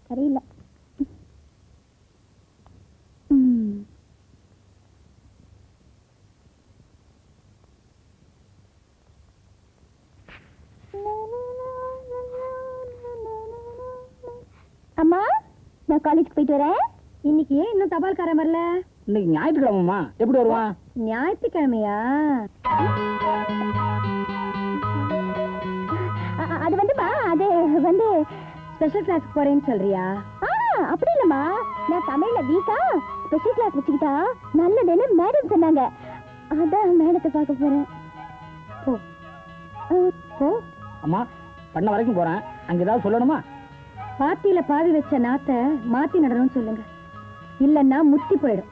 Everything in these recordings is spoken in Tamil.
சரியில்லை. அம்மா, நான் காலேஜ் போயிட்டு வரேன். இன்னைக்கு இன்னும் தபால்காரன் வரல. இன்னைக்கு ஞாயிற்றுக்கிழமைமா, எப்படி வருவான்? ஞாயிற்றுக்கிழமையா? அது வந்துமா, அது வந்து ஸ்பெஷல் கிளாஸ் போறேன்னு சொல்றியா? அப்படி இல்லம்மா, நான் தமிழ்ல வீக்கா ஸ்பெஷல் கிளாஸ் வச்சுக்கிட்டா நல்லதுன்னு மேடம் சொன்னாங்க. அதான் மேடத்தை பார்க்க போறேன். போ. அம்மா, பண்ண வரைக்கும் போறேன். அங்க ஏதாவது சொல்லணுமா? பாத்தியில பாவி வச்ச நாத்த மாத்தி நடணும்னு சொல்லுங்க, இல்லன்னா முத்தி போயிடும்.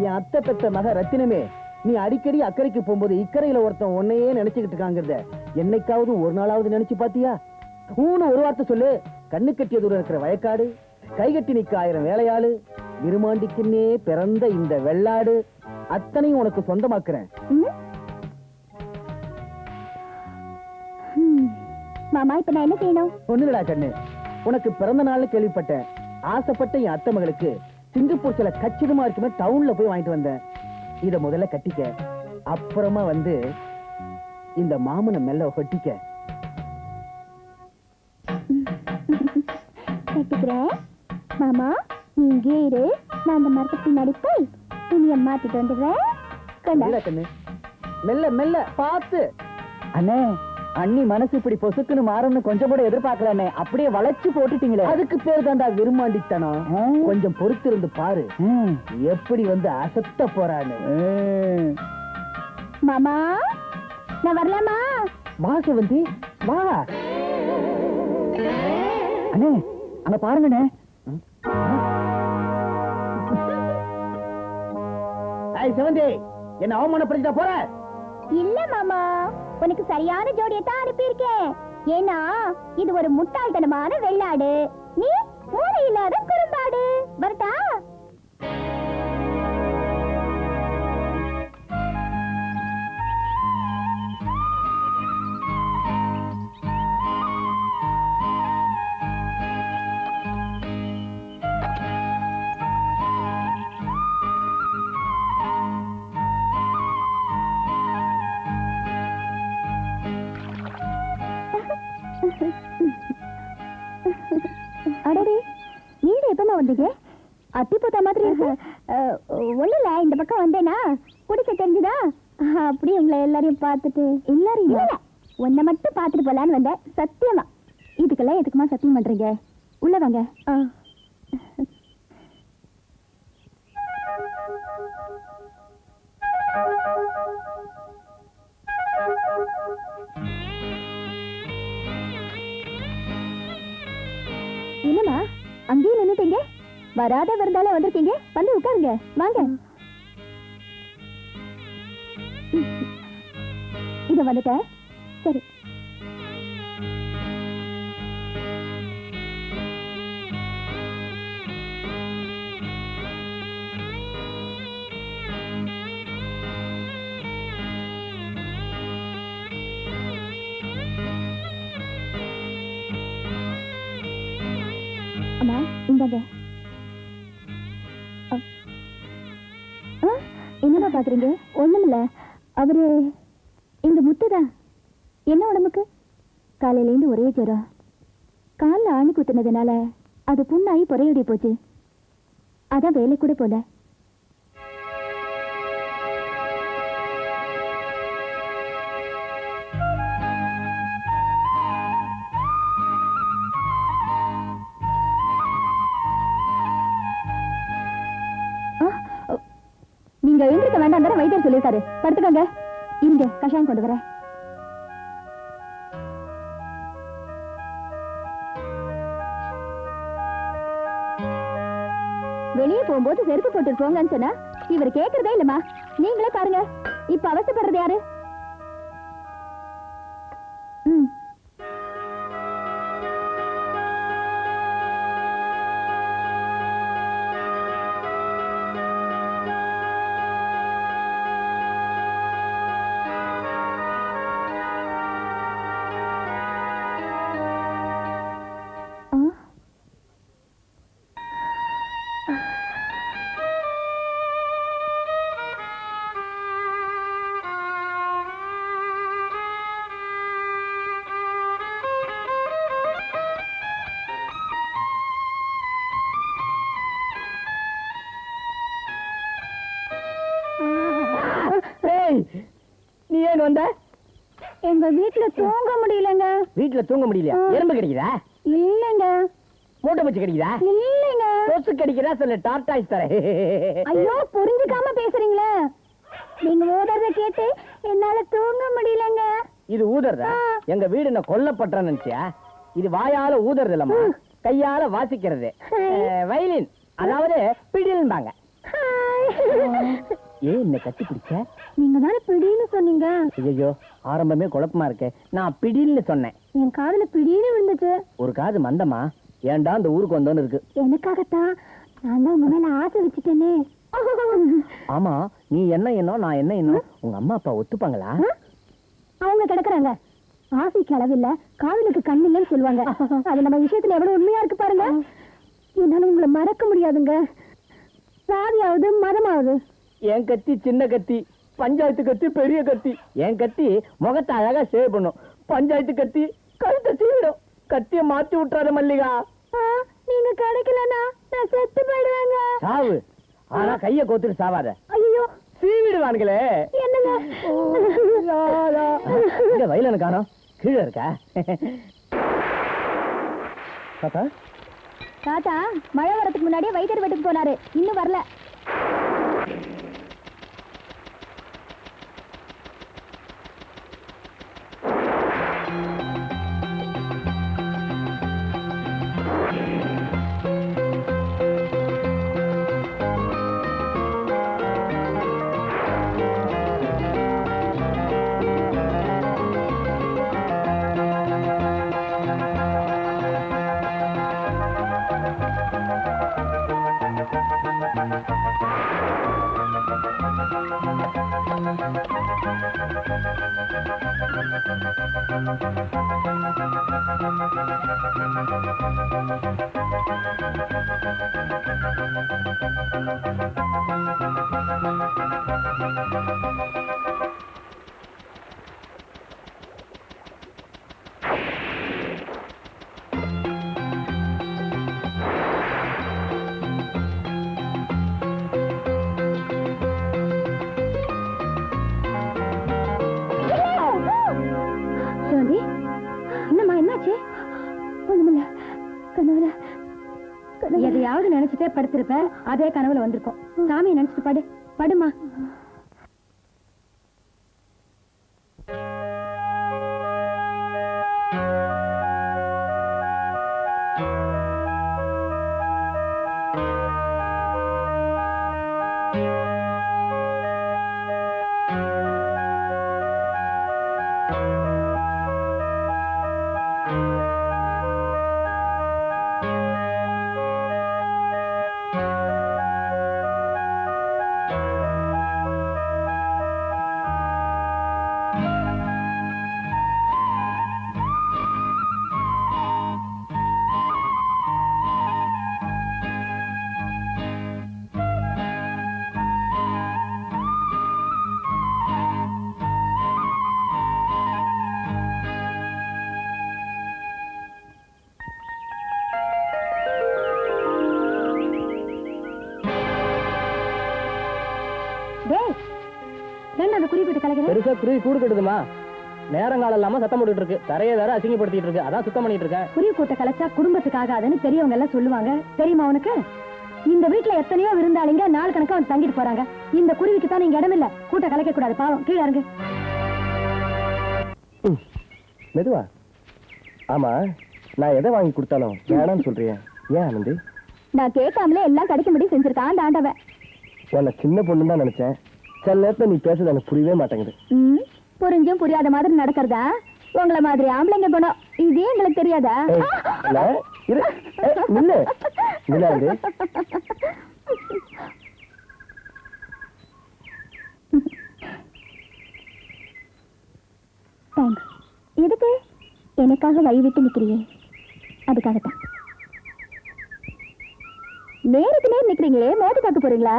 என் அத்தை பெத்த மக ரத்தினமே, நீ அடிக்கடி அக்கறைக்கு போகும்போது இக்கரையில ஒருத்தன் உன்னையே நினைச்சுக்கிட்டு இருக்காங்கிறத என்னைக்காவது ஒரு நாளாவது நினைச்சு பாத்தியா? ஊன்னு ஒரு வார்த்தை சொல்லு. கண்ணு கட்டிய தூரம் இருக்கிற வயக்காடு, கைகட்டி நிக்க 1000 வேலையாளு, விருமாண்டிக்குன்னே பிறந்த இந்த வெள்ளாடு அத்தனையும் உனக்கு சொந்தமாக்குறேன். மாமா, இப்ப நான் என்ன செய்யணும்? ஒண்ணுடா கண்ணு, உனக்கு பிறந்த நாள்னு கேள்விப்பட்டேன். ஆசைப்பட்ட என் அத்தை மகளுக்கு சிங்கப்பூர் சில கச்சிதமா இருக்குமே டவுன்ல போய் வாங்கிட்டு வந்தேன். இத முதல்ல கட்டிக்க, அப்புறமா வந்து இந்த மாமனை மெல்ல ஒட்டிக்க. கட்டிக்கிறேன். மாமா, நீ இங்கே இரு, நான் அந்த மரத்துக்கு பின்னாடி போய் துணியை மாத்திட்டு வந்துடுறேன். கண்ணு, மெல்ல மெல்ல பார்த்து. அண்ணே, அண்ணி மனசு இப்படி பொசுக்குன்னு மாறும்னு கொஞ்சம் கூட எதிர்பார்க்கல. அப்படியே வளைச்சு போட்டுட்டீங்களே. அதுக்கு பேர் தான்டா விரும்மாண்டித்தனம். கொஞ்சம் பொறுத்திருந்து பாரு எப்படி வந்து அசத்த போறான்னு. மாமா, நான் வரலாமா? வாச வந்து வா. அண்ணே, அங்க பாருங்கண்ணே. சிவந்தி, என்ன அவமானப்படுத்திட்டா போற? இல்ல மாமா, உனக்கு சரியான ஜோடியை தான் அனுப்பியிருக்கேன். ஏன்னா இது ஒரு முட்டாள்தனமான வெள்ளாடு, நீ மூளை இல்லாத குறும்பாடு. வரட்டா? அடடே, நீங்க எப்பமா வந்தீங்க? அத்தி பூத்தா மாதிரி இருக்கு. ஒண்ணு இல்ல, இந்த பக்கம் வந்தேனா குடிக்க தெரிஞ்சுதா, அப்படி உங்களை எல்லாரையும் பார்த்துட்டு. எல்லாரையும் இல்ல, உன்னை மட்டும் பார்த்துட்டு போலான்னு வந்தேன். சத்தியமா. இதுக்கெல்லாம் எதுக்குமா சத்தியம் பண்றீங்க? உள்ள வாங்க. என்னமா அங்கேயே நின்னுட்டீங்க? வராத விருந்தாலே வந்திருக்கீங்க, வந்து உட்காருங்க. வாங்க. இத வந்துட்டேன். சரி. அம்மா, இந்தாங்க. என்னமா பாக்குறீங்க? ஒண்ணுமில்ல, அவரு இந்த முத்துதான். என்ன உடம்புக்கு? காலையில இருந்து ஒரே ஜுரம். காலில் ஆணி குத்துனதுனால அது புண்ணாகி பொறையடி போச்சு. அதான் வேலை கூட போல. நீங்க எழுந்திருக்க வேண்டாம் தானே வைத்தியர் சொல்லியிருக்காரு. படுத்துக்கோங்க. இருங்க, கஷாயம் கொண்டு வரேன். வெளியே போகும்போது செருப்பு போட்டு போங்கன்னு சொன்னா இவர் கேக்குறதே இல்லம்மா. நீங்களே பாருங்க, இப்ப அவசப்படுறது யாரு? ம். நீ ஏன் வந்த? எங்க வீட்டுல தூங்க முடியலங்க. வீட்டுல தூங்க முடியல? எறும்பு கிடைக்குதா? இல்லங்க. மூட்டை வச்சு கிடைக்குதா? இல்லங்க. கொசு கிடைக்குதா? சொல்லு, டார்டாய்ஸ் தரேன். ஐயோ, புரிஞ்சுக்காம பேசுறீங்களே. நீங்க ஊதறத கேட்டு என்னால தூங்க முடியலங்க. இது ஊதறதா? எங்க வீடு என்ன கொல்லப்பட்டறன்னு நினைச்சியா? இது வாயால ஊதறது இல்லம்மா, கையால வாசிக்கிறது. வயலின், அதாவது பிடில்பாங்க. ஏன் என்ன கட்டி பிடிச்ச? நீங்க தானே பிடின்னு சொன்னீங்க. ஐயோ, ஆரம்பமே குழப்பமா இருக்கு. நான் பிடில்னு சொன்னேன். என் காதுல பிடின்னு விழுந்துச்சு. ஒரு காது மந்தமா, ஏன்டா இந்த ஊருக்கு வந்தோன்னு இருக்கு. எனக்காகத்தான். நான் தான் உங்க மேல ஆசை வச்சுட்டேனே. ஆமா, நீ என்ன எண்ணம், நான் என்ன எண்ணம்? உங்க அம்மா அப்பா ஒத்துப்பாங்களா? அவங்க கிடக்குறாங்க. ஆசைக்கு அளவில்ல, காதலுக்கு கண் இல்லைன்னு சொல்லுவாங்க. அது நம்ம விஷயத்துல எவ்வளவு உண்மையா இருக்கு பாருங்க. என்னால உங்களை மறக்க முடியாதுங்க. சாதியாவது மதமாவது. என் கத்தி சின்ன கத்தி, பஞ்சாயத்து கத்தி பெரிய கத்தி. என் கத்தி முகத்தை அழகா சேவ் பண்ணும், பஞ்சாயத்து கத்தி கழுத்தை சீவிடும். கத்திய மாத்தி விட்டுறாத மல்லிகா. நீங்க கிடைக்கலன்னா நான் செத்து போயிடுவேங்க. சாவு, ஆனா கைய கோத்துட்டு சாவாத. ஐயோ, சீவிடுவானுங்களே. என்னங்க? இந்த வயலனு காணோம், கீழே இருக்கா? தாத்தா தாத்தா மழை வரதுக்கு முன்னாடியே வைத்தியர் வீட்டுக்கு போனாரு, இன்னும் வரல. என்னம்மா, என்னாச்சு? கனவுல எதையாவது நினைச்சிட்டே படுத்திருப்ப, அதே கனவுல வந்திருக்கோம். சாமியை நினைச்சிட்டு படு. படுமா. பெருசா குருவி கூடு கட்டுதுமா. நேரங்காலம் இல்லாம சத்தம் போட்டுட்டு இருக்கு. தரையை வேற அசிங்கப்படுத்திட்டு இருக்கு. அதான் சுத்தம் பண்ணிட்டு இருக்கேன். குருவி கூட்ட கலைச்சா குடும்பத்துக்கு ஆகாதுன்னு பெரியவங்க எல்லாம் சொல்லுவாங்க. தெரியுமா உனக்கு? இந்த வீட்டுல எத்தனையோ விருந்தாளிங்க நாள் கணக்கா வந்து தங்கிட்டு போறாங்க. இந்த குருவிக்கு தான் நீங்க இடமில்ல. கூட்ட கலைக்க கூடாது. பாவம், கீழே இறங்கு. மெதுவா. ஆமா, நான் எதை வாங்கி கொடுத்தாலும் வேணாம்னு சொல்றேன். ஏன் ஆனந்தி? நான் கேட்காமலே எல்லாம் கிடைக்கும்படி செஞ்சிருக்கான் அந்த ஆண்டவன். உன்னை சின்ன பொண்ணு தான் நினைச்சேன். சில நேரத்துல நீ பேசுறது எனக்கு புரியவே மாட்டேங்குது. புரிஞ்சும் புரியாத மாதிரி நடக்கிறதா? உங்களை மாதிரி ஆம்பளைங்க குணம் இதே எங்களுக்கு தெரியாதா? தேங்க்ஸ். எதுக்கு எனக்காக வழி விட்டு நிக்கிறியே? அதுக்காகத்தான். நேருக்கு நேர் நிக்கிறீங்களே, மோதி பார்க்க போறீங்களா?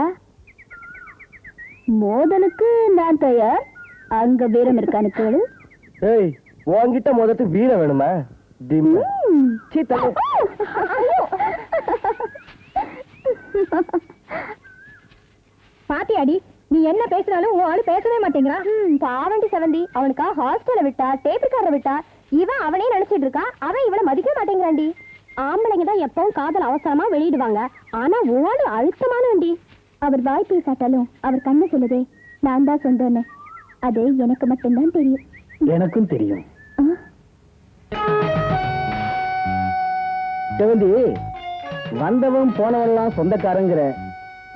மோதலுக்கு நான் தயார். அங்க வீரம் இருக்கான்னு கேளு. ஏய், உன்கிட்ட மோதத்துக்கு வீரம் வேணுமா? பாத்தியாடி, நீ என்ன பேசினாலும் உன் ஆளு பேசவே மாட்டேங்கிறான். பாவண்டி செவந்தி, அவனுக்கா ஹாஸ்டல்ல விட்டா, டேப்ரிக்காரரை விட்டா, இவன் அவனே நினைச்சிட்டு இருக்கான். அவன் இவனை மதிக்க மாட்டேங்கிறான்டி. ஆம்பளைங்க தான் எப்பவும் காதல் அவசரமா வெளியிடுவாங்க. ஆனா ஓடு அழுத்தமானவண்டி. அவர் வாய் பேசாட்டாலும் அவர் கண்ணு சொல்லுதே, நான் தான் சொந்தன்னு. அது எனக்கு மட்டும்தான் தெரியும். எனக்கும் தெரியும். செவந்தி, வந்தவன் போனவெல்லாம் சொந்தக்காரங்கிற,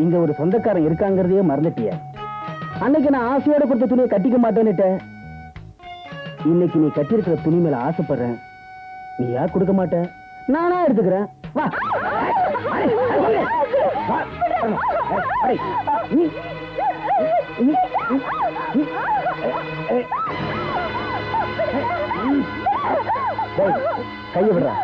இங்க ஒரு சொந்தக்காரன் இருக்காங்கிறதையே மறந்துட்டிய. அன்னைக்கு நான் ஆசையோட கொடுத்த துணியை கட்டிக்க மாட்டேன்னுட்ட. இன்னைக்கு நீ கட்டிருக்கிற துணி மேல ஆசைப்படுறேன். நீ யார் கொடுக்க மாட்ட, நானா எடுத்துக்கிறேன். வா. கைய விடுறா.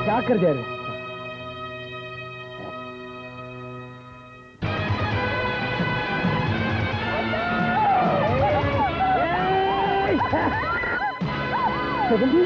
ஜாக்கிரதையா இரு. செவந்தி,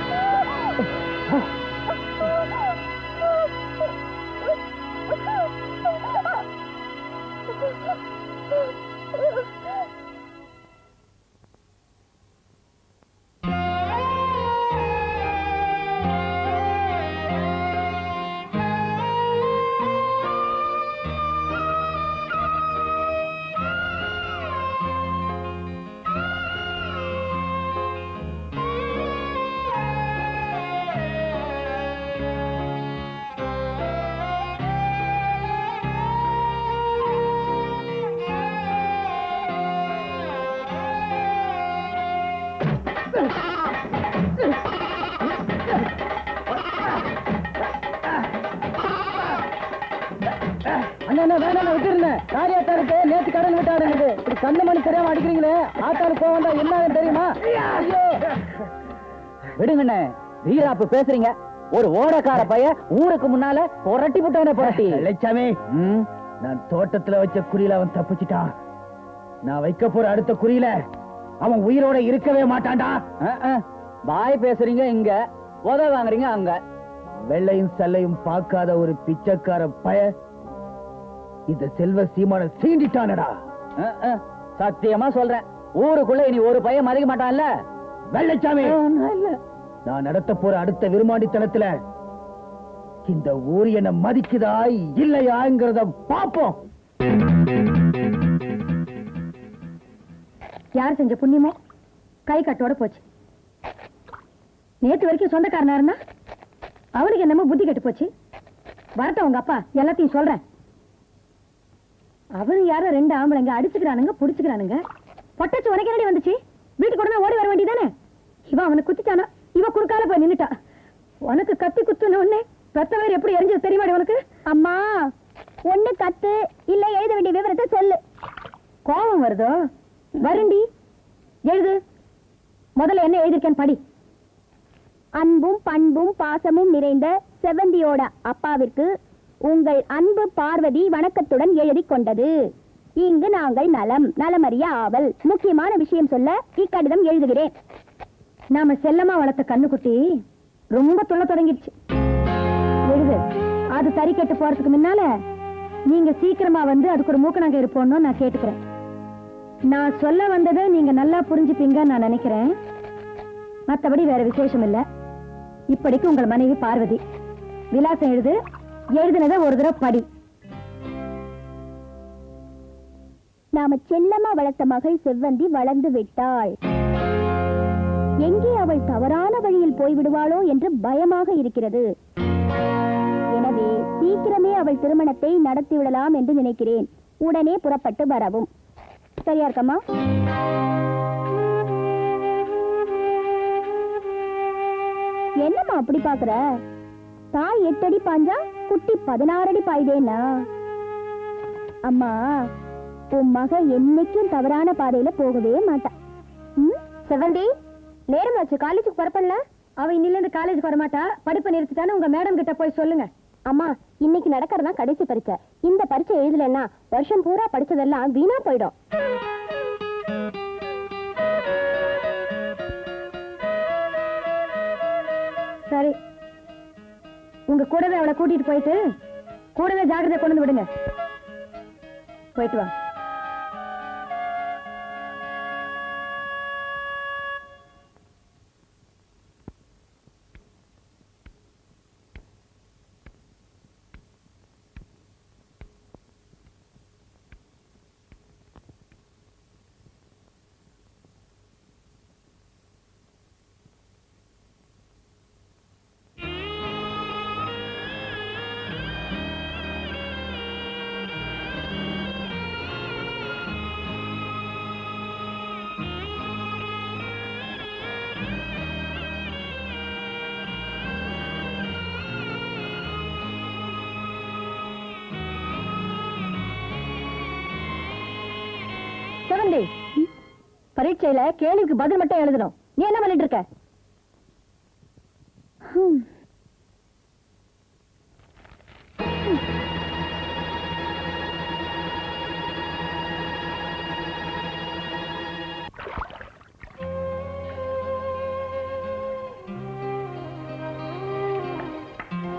நேற்று கடன் விட்டாருங்க. கண்ணு மணி தெரியாம அடிக்கிறீங்களே, ஆத்தாரு போவா என்ன தெரியுமா? விடுங்கண்ணே, வீராப்பு பேசுறீங்க. ஒரு ஓடக்கார பைய ஊருக்கு முன்னால புரட்டி விட்டானே. புரட்டி லட்சாமி, நான் தோட்டத்துல வச்ச குறியில அவன் தப்பிச்சிட்டான். நான் வைக்க போற அடுத்த குறியில அவன் உயிரோட இருக்கவே மாட்டான்டா. பாய் பேசுறீங்க இங்க, உத வாங்குறீங்க அங்க. வெள்ளையும் சல்லையும் பார்க்காத ஒரு பிச்சைக்கார பய இந்த செல்வ சீமான சீண்டிட்டானடா. சத்தியமா சொல்றேன், ஊருக்குள்ள இனி ஒரு பையன் மதிக்க மாட்டான்ல. வெள்ளைச்சாமி, நான் நடத்த போற அடுத்த விருமாண்டித்தனத்துல இந்த ஊர் என்ன மதிக்குதா இல்லையாங்கிறத பாப்போம். யார் செஞ்ச புண்ணியமோ கை கட்டோட போச்சு. நேத்து வரைக்கும் சொந்தக்காரனா இருந்தா அவனுக்கு என்னமோ புத்தி கெட்டு போச்சு. வரட்டும் உங்க அப்பா, எல்லாத்தையும் சொல்றேன். அவனு யாரோ ரெண்டு ஆம்பளைங்க அடிச்சுக்கிறானுங்க, புடிச்சுக்கிறானுங்க. பொட்டச்சு உனக்கு என்னடி வந்துச்சு? வீட்டுக்கு உடனே ஓடி வர வேண்டியதானே? இவன் அவனை குத்திட்டானா, இவ குறுக்கால போய் நின்னுட்டா. உனக்கு கத்தி குத்துன உடனே பெத்த வேறு எப்படி எரிஞ்சது தெரியுமாடி உனக்கு? அம்மா, ஒண்ணு கத்து இல்ல எழுத வேண்டிய விவரத்தை சொல்லு. கோபம் வருதோ? வருண்டி, எழுது. முதல்ல என்ன எழுதிருக்கேன் படி. அன்பும் பண்பும் பாசமும் நிறைந்த செவந்தியோட அப்பாவிற்கு உங்கள் அன்பு பார்வதி வணக்கத்துடன் எழுதி கொண்டது. இங்கு நாங்கள் நலமறிய ஆவல். முக்கியமான விஷயம் சொல்ல இக்கடிதம் எழுதுகிறேன். நாம செல்லமா வளர்த்த கண்ணுக்குட்டி ரொம்ப துள்ள தொடங்கிடுச்சு. எழுது. அது சரி கெட்டு போறதுக்கு முன்னால நீங்க சீக்கிரமா வந்து அதுக்கு ஒரு மூக்கணாங்க இருப்போம்னு நான் கேட்டுக்கிறேன். நான் சொல்ல வந்ததை நீங்க நல்லா புரிஞ்சுப்பீங்கன்னு நான் நினைக்கிறேன். மற்றபடி வேற விசேஷம் இல்ல. இப்படிக்கு உங்கள் மனைவி பார்வதி. விலாசம் எழுது. எழுதுனதை ஒரு தடவை படி. நாம செல்லமா வளர்த்த மகள் செவ்வந்தி வளர்ந்து விட்டாள். எங்கே அவள் தவறான வழியில் போய்விடுவாளோ என்று பயமாக இருக்கிறது. எனவே சீக்கிரமே அவள் திருமணத்தை நடத்திவிடலாம் என்று நினைக்கிறேன். உடனே புறப்பட்டு வரவும். சரியா இருக்கம்மா? என்னம்மா அப்படி பாக்குற? தாய் 8 அடி பாஞ்சா குட்டி 16 அடி பாய்தேனா? அம்மா, உன் மக என்னைக்கும் தவறான பாதையில போகவே மாட்டா. செவந்தி, நேரம் ஆச்சு. காலேஜுக்கு புறப்படல. அவ இன்னில இருந்து காலேஜுக்கு வரமாட்டா. படிப்பை நிறுத்திட்டான்னு உங்க மேடம் கிட்ட போய் சொல்லுங்க. அம்மா, இன்னைக்கு நடக்கிறதா கடைசி பரீட்சை. இந்த பரீட்சை எழுதலன்னா வருஷம் பூரா படிச்சதெல்லாம் வீணா போயிடும். சரி, உங்க கூடவே அவளை கூட்டிட்டு போயிட்டு கூடவே ஜாக்கிரதை கொண்டு வந்து விடுங்க. போயிட்டு வா. செவந்தி, பரீட்சையில கேள்விக்கு பதில் மட்டும் எழுதணும். நீ என்ன பண்ணிட்டு இருக்க?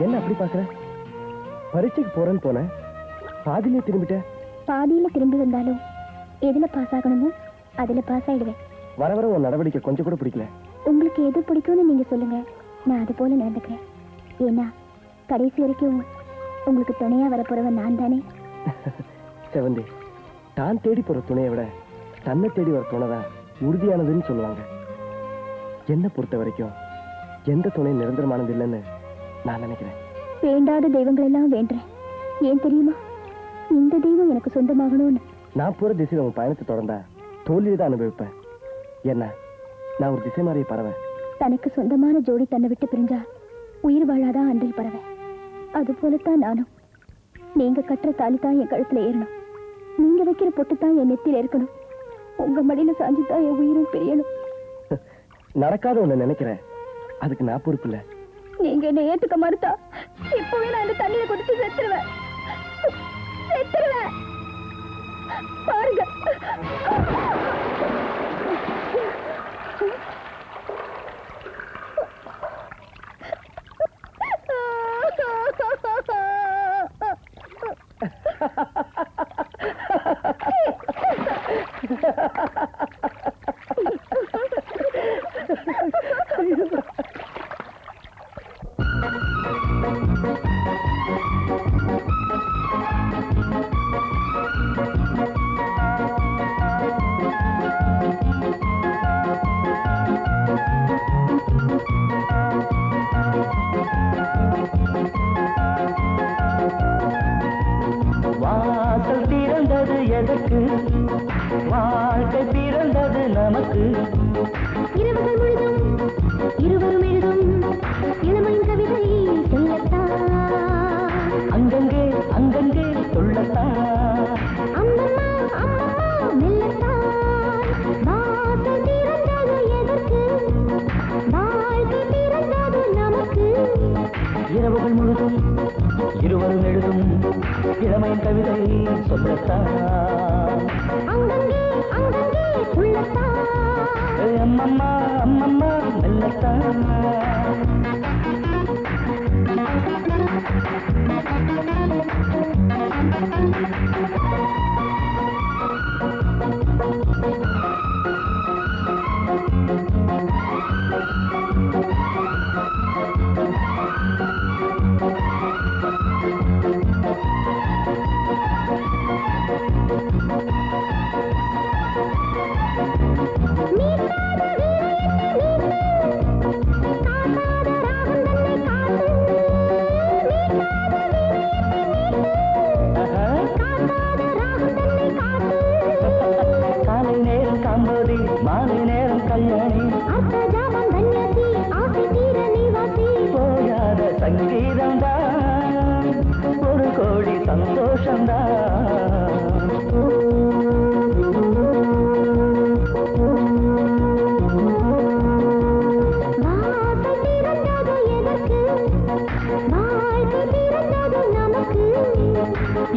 என்ன அப்படி பாக்குற? பரீட்சைக்கு போறேன்னு போன, பாதியிலே திரும்பிட்ட. பாதியில திரும்பி வந்தாலும் எதுல பாஸ் ஆகணுமோ அதுல பாஸ் ஆயிடுவேன். வர வர உன் நடவடிக்கை கொஞ்சம் கூட பிடிக்கல. உங்களுக்கு எது பிடிக்கும்னு நீங்க சொல்லுங்க, நான் அது போல நடந்துக்கிறேன். ஏன்னா கடைசி வரைக்கும் உங்களுக்கு துணையா வரப்போறவன் நான் தானே. செவந்தி, தான் தேடி போற துணையை விட தன்னை தேடி வர துணைதான் உறுதியானதுன்னு சொல்லுவாங்க. என்ன பொறுத்த வரைக்கும் எந்த துணை நிரந்தரமானது இல்லைன்னு நான் நினைக்கிறேன். வேண்டாத தெய்வங்கள் எல்லாம் வேண்டேன். ஏன் தெரியுமா? இந்த தெய்வம் எனக்கு சொந்தமாகணும்னு. நான் போற திசையில உன் பயணத்தை தொடர்ந்தா தோல்வியை தான் அனுபவிப்பேன். என்ன, நான் ஒரு திசை மாறிய பறவை. தனக்கு சொந்தமான ஜோடி தன்னை விட்டு பிரிஞ்சா உயிர் வாழாதான் அன்றில் பறவை. அது போலத்தான் நானும். நீங்க கட்டுற தாலி தான் என் கழுத்துல ஏறணும். நீங்க வைக்கிற பொட்டு தான் என் நெத்தியில இருக்கணும். உங்க மடியில சாஞ்சு தான் என் உயிரும் பிரியணும். நடக்காத ஒண்ணு நினைக்கிறேன், அதுக்கு நான் பொறுப்பு இல்ல. நீங்க என்ன ஏத்துக்க மறுத்தா இப்பவே நான் இந்த தண்ணியை குடிச்சு செத்துருவேன். செத்துருவேன். பாருங்க. வாசல் திறந்தது எதற்கு, வாழ்க்கை பிறந்தது நமக்கு. இரவுகள் முழுதும் இருவரும் எழுதும் இளமையின் கவிதை சொல்லத்தான். அங்கங்கே அங்கங்கே இரவுகள் முழுதும் இருவரும் எழுதும் இளமையின் கவிதை சொல்லத்தான் அம்மம்மா அம்மம்மா மெல்லத்தான்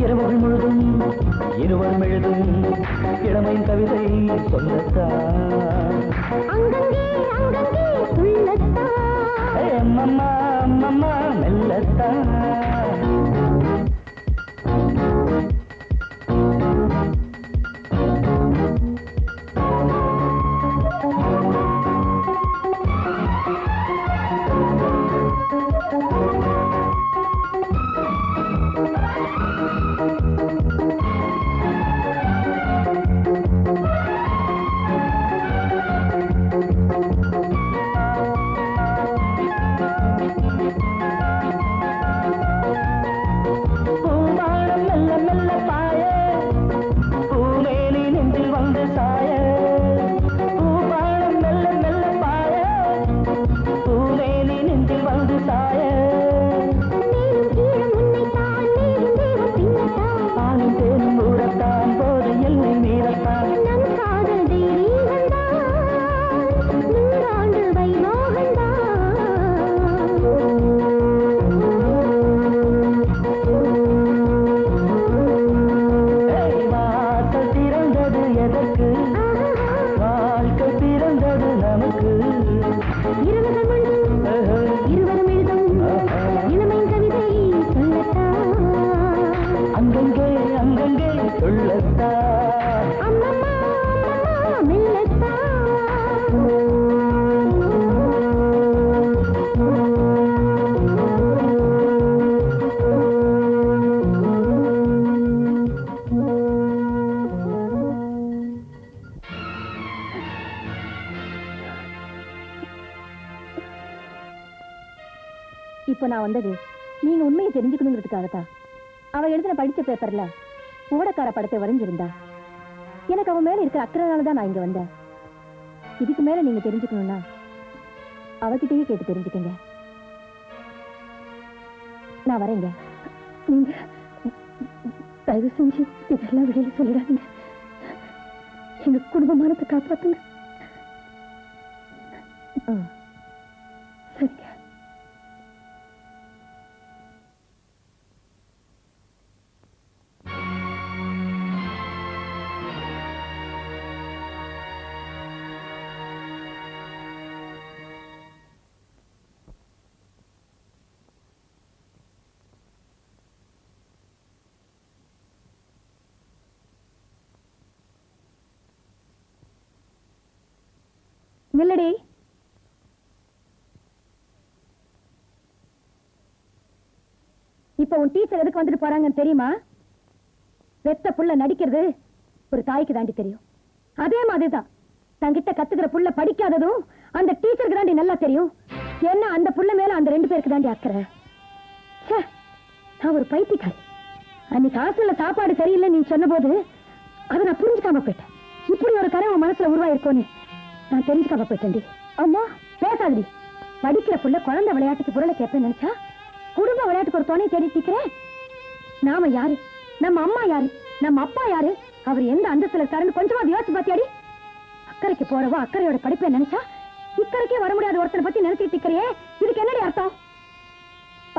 இரவுகள் முழுதும் இருவரும் எழுதும் இளமையின் கவிதை சொல்லத்தான் அம்மம்மா அம்மம்மா மெல்லத்தான் இப்ப நான் வந்தது நீங்க உண்மையை தெரிஞ்சுக்கணுங்கிறதுக்காகத்தான். அவ எழுதின படிச்ச பேப்பர்ல ஊடக்கார படத்தை வரைஞ்சிருந்தா. எனக்கு அவன் மேல இருக்கிற அக்கறையாலதான் நான் இங்க வந்தேன். இதுக்கு மேல நீங்க தெரிஞ்சுக்கணும்னா அவகிட்டயே கேட்டு தெரிஞ்சுக்கங்க. நான் வரேங்க. நீங்க தயவு செஞ்சு இதெல்லாம் வெளியில சொல்லிடாதீங்க. எங்க குடும்பமானத்தை காப்பாத்துங்க. சரிங்க. நில்லடி. இப்ப உன் டீச்சர் எதுக்கு வந்துட்டு போறாங்கன்னு தெரியுமா? வெத்த புள்ள நடிக்கிறது ஒரு தாய்க்கு தாண்டி தெரியும். அதே மாதிரிதான் தங்கிட்ட கத்துக்கிற புள்ள படிக்காததும் அந்த டீச்சருக்கு தாண்டி நல்லா தெரியும். ஏன்னா அந்த புள்ள மேல அந்த 2 பேருக்கு தாண்டி அக்கறை. நான் ஒரு பைத்தியக்காரி. அன்னைக்கு ஹாஸ்டல்ல சாப்பாடு சரியில்லை நீ சொன்ன போது அதை நான் புரிஞ்சுக்காம போயிட்டேன். இப்படி ஒரு கரை உன் மனசுல உருவாயிருக்கோன்னு நான் தெரிஞ்சுக்காம போயிட்டேன்டி. அம்மா பேசாதடி. படிக்கிற புள்ள குழந்தை விளையாட்டுக்கு பொருளை கேட்பேன்னு நினைச்சா குடும்ப விளையாட்டுக்கு ஒரு துணை தேடி நிக்கிறேன். நாம யாரு? நம்ம அம்மா யாரு? நம்ம அப்பா யாரு? அவர் எந்த அந்தஸ்துல இருக்காருன்னு கொஞ்சமா யோசிச்சு பாத்தியாடி? அக்கறைக்கு போறவோ அக்கறையோட படிப்பை நினைச்சா இக்கறைக்கே வர முடியாத ஒருத்தனை பத்தி நினைச்சிட்டு இருக்கிறியே, இதுக்கு என்னடி அர்த்தம்?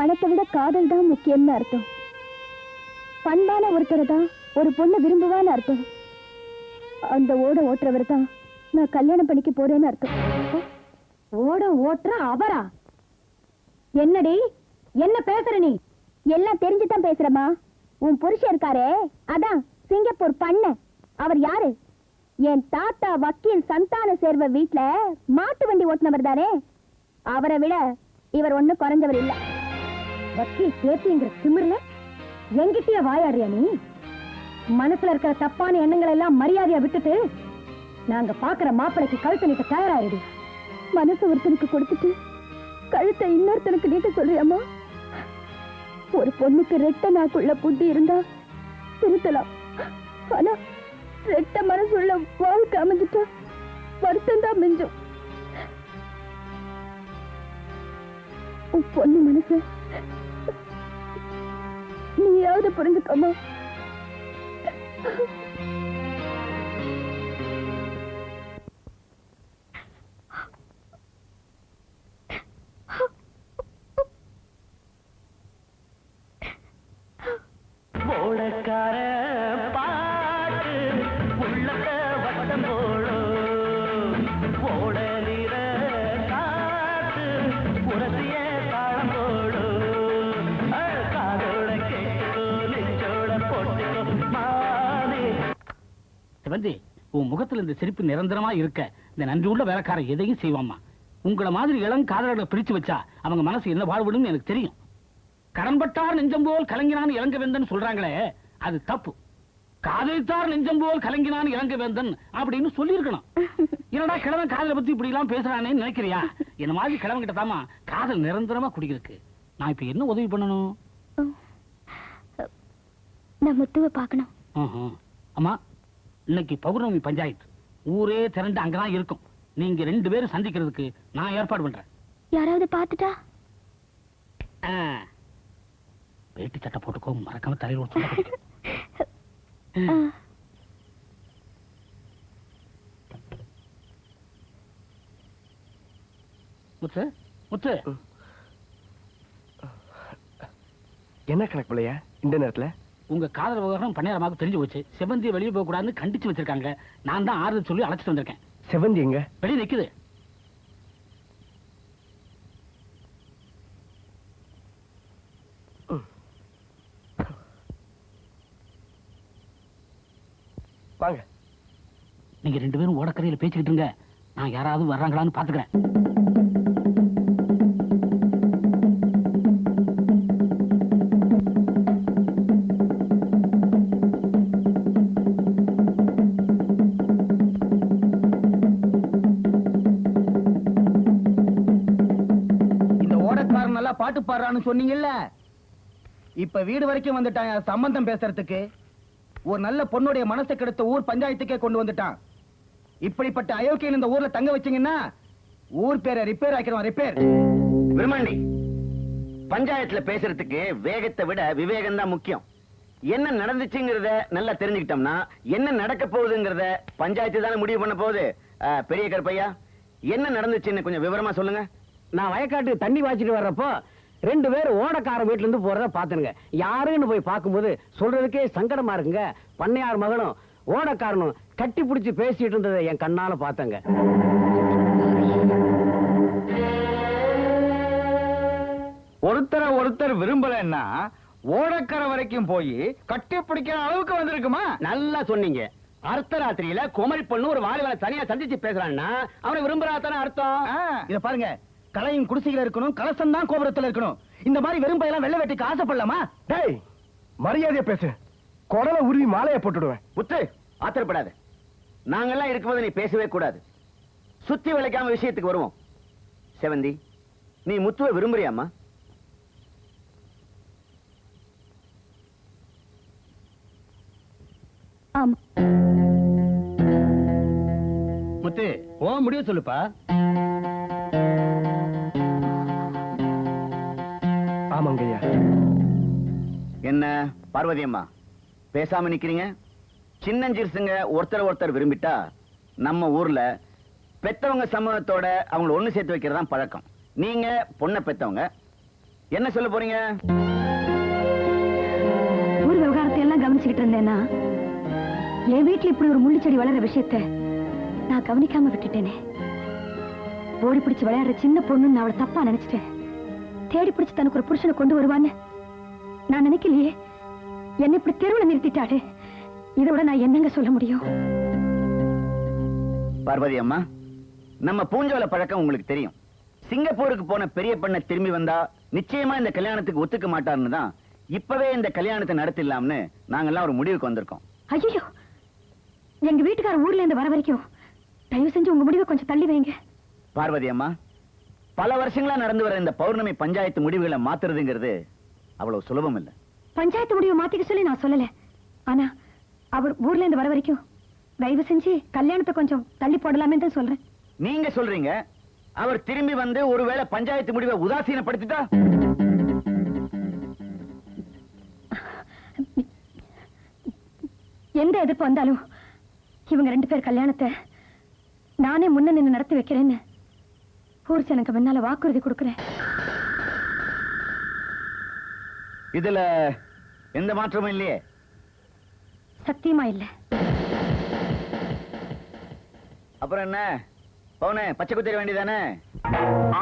பணத்தை விட காதல் தான் முக்கியம்னு அர்த்தம். பண்பான ஒருத்தரை தான் ஒரு பொண்ணு விரும்புவான்னு அர்த்தம். அந்த ஓட ஓட்டுறவர் தான் நான் கல்யாணம் பண்ணிக்க போறேன்னு அர்த்தம். ஓட ஓட்டுற அவரா? என்னடி என்ன பேசுற நீ? எல்லாம் தெரிஞ்சுதான் பேசுறமா. உன் புருஷன் இருக்காரே, அதான் சிங்கப்பூர் பண்ண. அவர் யாரு? என் தாத்தா வக்கீல் சந்தான சேர்வ வீட்ல மாட்டு வண்டி ஓட்டுனவர் தானே. அவரை விட இவர் ஒண்ணு குறைஞ்சவர் இல்ல. வக்கீல் பேத்திங்கிற திமிர்ல எங்கிட்டயே வாயாடுறியா நீ? மனசுல இருக்கிற தப்பான எண்ணங்கள் எல்லாம் மரியாதையா விட்டுட்டு நாங்க பாக்குற மாப்பிளைக்கு கழுத்தை நீட்ட தயாராயிடு. மனசு ஒருத்தனுக்கு கொடுத்துட்டு கழுத்தை இன்னொருத்தனுக்கு நீட்ட சொல்றியாமா? ஒரு பொண்ணுக்கு ரெட்ட நாக்குள்ள புத்தி இருந்தா திருத்தலாம். ஆனா ரெட்ட மனசுள்ள வாழ்க்கை அமைஞ்சிட்டா வருத்தம் தான் மிஞ்சும். உன் பொண்ணு மனசு நீயாவது புரிஞ்சுக்கோமா? ஓடக்கார பாட்டு உள்ளத்த வட்டம் போடும், ஓட நிற காட்டு உரசிய தாளம் போடும், காதோட கேட்டோ நெஞ்சோட போட்டுக்கோ மாதே. சிவந்தி, உன் முகத்துல இந்த சிரிப்பு நிரந்தரமா இருக்க இந்த நன்றி உள்ள வேலைக்காரன் எதையும் செய்வாமா. உங்களை மாதிரி இளம் காதலர்களை பிரிச்சு வச்சா அவங்க மனசு என்ன வாழ்விடும் எனக்கு தெரியும். கடன்பட்டார் நெஞ்சம் போல் கலங்கினான் இளங்க வேந்தன் சொல்றாங்களே, அது தப்பு. காதலித்தார் நெஞ்சம் போல் கலங்கினான் இளங்க வேந்தன் அப்படின்னு சொல்லி இருக்கணும். என்னடா கிழவன் காதலை பத்தி இப்படி எல்லாம் பேசுறானே நினைக்கிறியா? என்ன மாதிரி கிழவன் கிட்ட தாமா காதல் நிரந்தரமா குடிக்கிறதுக்கு. நான் இப்ப என்ன உதவி பண்ணணும்? நான் முத்துவை பார்க்கணும். அம்மா, இன்னைக்கு பௌர்ணமி பஞ்சாயத்து, ஊரே திரண்டு அங்கதான் இருக்கும். நீங்க 2 பேரும் சந்திக்கிறதுக்கு நான் ஏற்பாடு பண்றேன். யாராவது பார்த்துட்டா? வேட்டி சட்டை போட்டுக்கோ, மறக்காம தலையில் ஒரு சொல்ல. முத்து முத்து, என்ன கணக்கு பிள்ளையா இந்த நேரத்துல? உங்க காதல் விவகாரம் பன்னியாரமாக தெரிஞ்சு போச்சு. செவந்தியை வெளியே போக கூடாதுன்னு கண்டிச்சு வச்சிருக்காங்க. நான் தான் ஆறுதல் சொல்லி அழைச்சிட்டு வந்திருக்கேன். செவந்தி எங்க? வெளியே நிக்குது. வாங்க. நீங்க 2 பேரும் ஓடக்கரையில பேசிக்கிட்டு இருங்க. நான் யாராவது வர்றாங்களான்னு பாத்துக்கிறேன். இந்த ஓடக்காரன் நல்லா பாட்டு பாடுறான்னு சொன்னீங்கல்ல, இப்ப வீடு வரைக்கும் வந்துட்டான் சம்பந்தம் பேசுறதுக்கு. ஒரு நல்ல பொண்ணுடைய மனசை கெடுத்த ஊர் பஞ்சாயத்துக்கே கொண்டு வந்துட்டான். இப்படிப்பட்ட அயோக்கியன் இந்த ஊர்ல தங்க வச்சீங்கன்னா ஊர் பேரை ரிப்பேர் ஆக்கிடுவான். ரிப்பேர். விருமாண்டி, பஞ்சாயத்துல பேசுறதுக்கு வேகத்தை விட விவேகம் தான் முக்கியம். என்ன நடந்துச்சுங்கிறத நல்லா தெரிஞ்சுக்கிட்டோம்னா என்ன நடக்க போகுதுங்கிறத பஞ்சாயத்து தானே முடிவு பண்ண போகுது. பெரிய கருப்பையா, என்ன நடந்துச்சுன்னு கொஞ்சம் விவரமா சொல்லுங்க. நான் வயக்காட்டுக்கு தண்ணி வாய்ச்சிட்டு வர்றப்போ 2 பேர் ஓடக்கார வீட்டுல இருந்து போறத பாத்துனுங்க. யாருன்னு போய் பார்க்கும்போது சொல்றதுக்கே சங்கடமா இருக்குங்க. பண்ணையார் மகனும் ஓடக்காரனும் கட்டி பிடிச்சு பேசிட்டு இருந்ததை என் கண்ணால பார்த்தங்க. ஒருத்தர் விரும்பலன்னா ஓடக்கரை வரைக்கும் போய் கட்டி பிடிக்கிற அளவுக்கு வந்திருக்குமா? நல்லா சொன்னீங்க. அர்த்த ராத்திரியில குமரி பொண்ணு ஒரு வாலிபனை தனியா சந்திச்சு பேசுறான்னா அவனை விரும்புறாத்தானே அர்த்தம். இத பாருங்க, கலையும் குடிசையில இருக்கணும், கலசம் தான் கோபுரத்துல இருக்கணும். இந்த மாதிரி வெறும் பையெல்லாம் வெள்ளை வெட்டிக்கு ஆசைப்படலாமா? டேய், மரியாதையா பேசு. குடலை உருவி மாலையை போட்டுடுவேன். முத்து, ஆத்திரப்படாத. நாங்கெல்லாம் இருக்கும்போது நீ பேசவே கூடாது. சுத்தி விளைக்காம விஷயத்துக்கு வருவோம். செவந்தி, நீ முத்துவை விரும்புறியாமா? ஆமா. முத்து, ஓ முடிவு சொல்லுப்பா. ஆமாங்கய்யா. என்ன பார்வதி அம்மா பேசாம நிக்கிறீங்க? சின்னஞ்சிறுசுங்க ஒருத்தர் விரும்பிட்டா நம்ம ஊர்ல பெத்தவங்க சமூகத்தோட அவங்களை ஒண்ணு சேர்த்து வைக்கிறதா பழக்கம். நீங்க பொண்ணை பெத்தவங்க, என்ன சொல்ல போறீங்க? ஊர் விவகாரத்தை எல்லாம் கவனிச்சுக்கிட்டு இருந்தேன்னா என் வீட்டுல இப்படி ஒரு முள்ளுச்செடி வளர்ற விஷயத்த நான் கவனிக்காம விட்டுட்டேனே. ஓடி பிடிச்சு விளையாடுற சின்ன பொண்ணு நான் அவளை தப்பா நினைச்சிட்டேன். தேடி பிடிச்சு தனக்கு ஒரு புருஷனை கொண்டு வருவான்னு நான் நினைக்கலையே. என்னை இப்படி தெருவில் நிறுத்திட்டாரு. இதை விட நான் என்னங்க சொல்ல முடியும்? பார்வதி அம்மா, நம்ம பூஞ்சோல பழக்கம் உங்களுக்கு தெரியும். சிங்கப்பூருக்கு போன பெரிய பண்ண திரும்பி வந்தா நிச்சயமா இந்த கல்யாணத்துக்கு ஒத்துக்க மாட்டாருன்னு தான் இப்பவே இந்த கல்யாணத்தை நடத்திடலாம்னு நாங்கெல்லாம் ஒரு முடிவுக்கு வந்திருக்கோம். ஐயோ, எங்க வீட்டுக்கார ஊர்ல இருந்து வர வரைக்கும் தயவு செஞ்சு உங்க முடிவை கொஞ்சம் தள்ளி வைங்க. பார்வதி அம்மா, பல வருஷங்களா நடந்து வர இந்த பௌர்ணமி பஞ்சாயத்து முடிவுகளை மாத்துறதுங்கிறது அவ்வளவு சுலபம் இல்ல. பஞ்சாயத்து முடிவை மாத்திக்க சொல்லி நான் சொல்லல. ஆனா அவர் ஊர்ல இருந்து வர வரைக்கும் தயவு செஞ்சு கல்யாணத்தை கொஞ்சம் தள்ளி போடலாமே தான் சொல்றேன். நீங்க சொல்றீங்க, அவர் திரும்பி வந்து ஒருவேளை பஞ்சாயத்து முடிவை உதாசீனப்படுத்திட்டா? எந்த எதிர்ப்பு வந்தாலும் இவங்க 2 பேர் கல்யாணத்தை நானே முன்ன நின்று நடத்தி வைக்கிறேன்னு ஊர் ஜனங்க முன்னால வாக்குறுதி கொடுக்கிறேன். இதுல எந்த மாற்றமும் இல்லையே? சத்தியமா இல்ல. அப்புறம் என்ன பவுனே, பச்சை குத்திர வேண்டியதானே?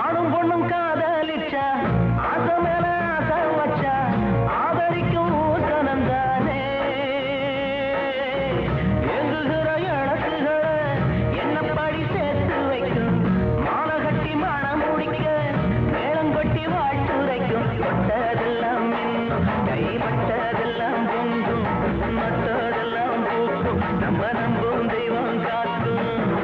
ஆணும் பொண்ணும் காதலிச்சா ஆசை மேல